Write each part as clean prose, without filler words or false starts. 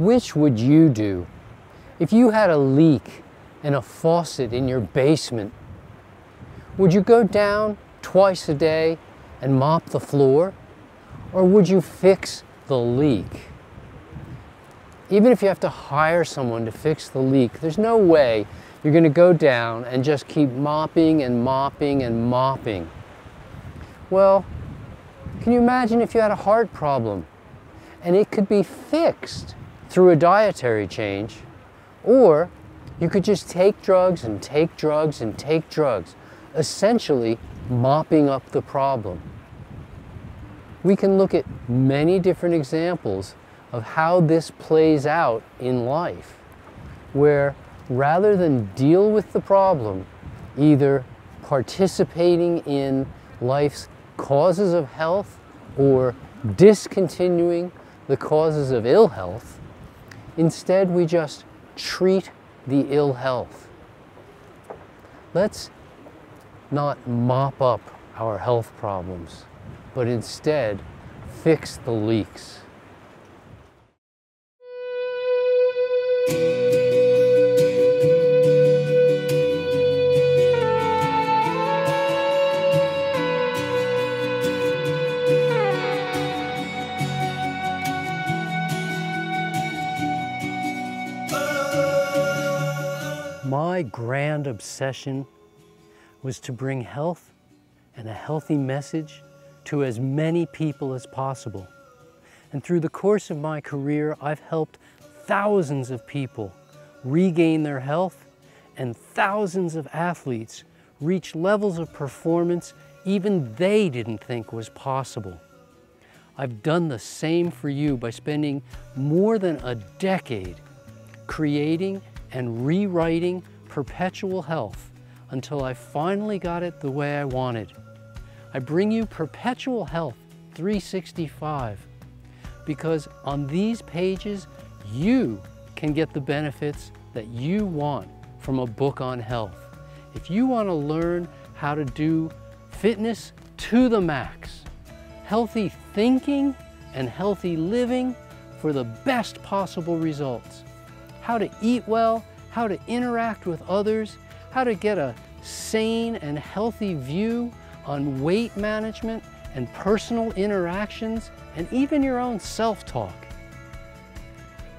Which would you do? If you had a leak in a faucet in your basement, would you go down twice a day and mop the floor? Or would you fix the leak? Even if you have to hire someone to fix the leak, there's no way you're going to go down and just keep mopping and mopping and mopping. Well, can you imagine if you had a heart problem and it could be fixed through a dietary change? Or you could just take drugs and take drugs and take drugs, essentially mopping up the problem. We can look at many different examples of how this plays out in life, where rather than deal with the problem, either participating in life's causes of health or discontinuing the causes of ill health, instead we just treat the ill health. Let's not mop up our health problems, but instead fix the leaks. My grand obsession was to bring health and a healthy message to as many people as possible. And through the course of my career, I've helped thousands of people regain their health and thousands of athletes reach levels of performance even they didn't think was possible. I've done the same for you by spending more than a decade creating and rewriting Perpetual Health until I finally got it the way I wanted. I bring you Perpetual Health 365 because on these pages you can get the benefits that you want from a book on health. If you want to learn how to do fitness to the max, healthy thinking and healthy living for the best possible results, how to eat well, how to interact with others, how to get a sane and healthy view on weight management and personal interactions, and even your own self-talk.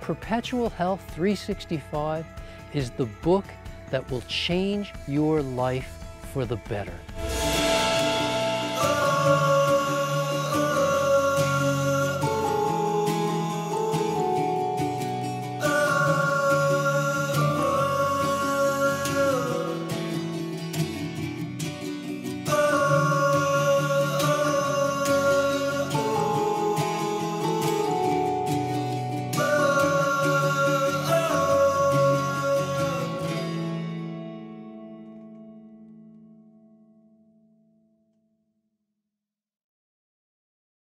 Perpetual Health 365 is the book that will change your life for the better.